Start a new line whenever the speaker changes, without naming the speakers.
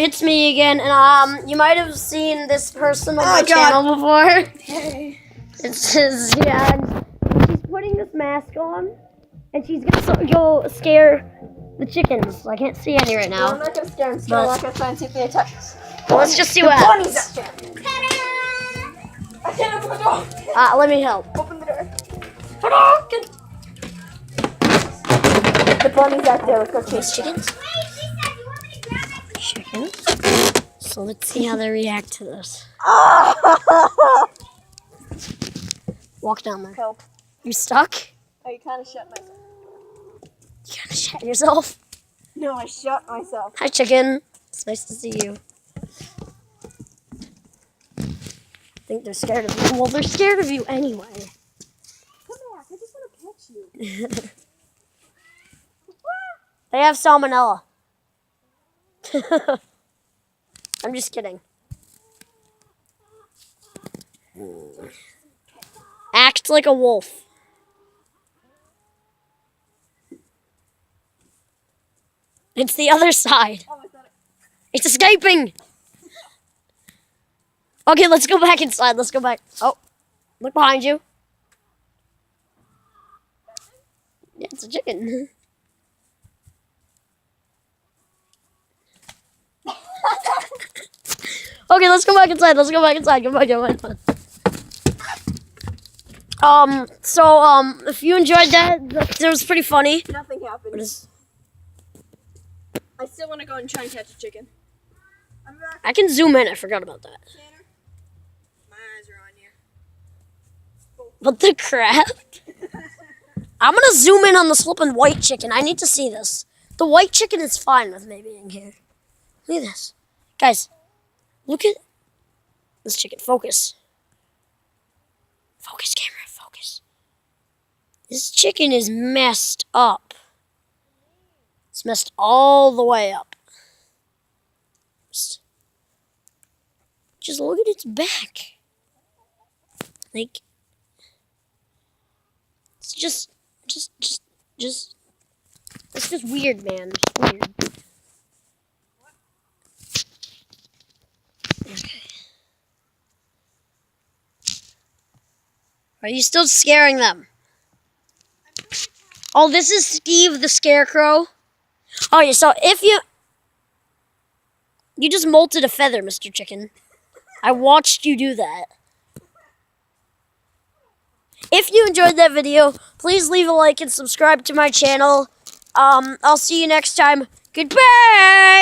It's me again, and you might have seen this person on my channel before. It's his, yeah. And she's putting this mask on, and she's gonna go scare the chickens. I can't see any right now.
I'm not gonna scare them. I'm not gonna try and see if they attack us.
Well, let's just see what happens.
I can't open the door.
Let me help.
Open the door. The bunny's out there. Let's go chase chickens.
Chickens. So let's see how they react to this. Walk down there.
Help.
You stuck?
I kind of shut myself.
You kind of shut yourself.
No, I shut myself.
Hi, chicken. It's nice to see you. I think they're scared of you. Well, they're scared of you anyway.
Come back. I just want to catch you.
They have salmonella. I'm just kidding. Act like a wolf. It's the other side.
Oh, I thought
It's escaping. Okay, let's go back inside. Let's go back. Oh, look behind you. Yeah, it's a chicken. Okay, let's go back inside. Let's go back inside. Come on, come on, come on. If you enjoyed that was pretty funny.
nothing happened. I still want to go and try and catch a chicken. I'm back.
I can zoom in. I forgot about that.
Tanner. My eyes are on you.
But the crab? I'm gonna zoom in on this flippin' white chicken. I need to see this. The white chicken is fine with me being here. Look at this. Guys, look at this chicken. Focus. Focus, camera, focus. This chicken is messed up. It's messed all the way up. Just look at its back. Like, it's just, it's just weird, man. Just weird. Okay. Are you still scaring them? Oh, this is Steve the Scarecrow. Oh, yeah, so if you just molted a feather, Mr. Chicken. I watched you do that. If you enjoyed that video, please leave a like and subscribe to my channel. I'll see you next time. Goodbye!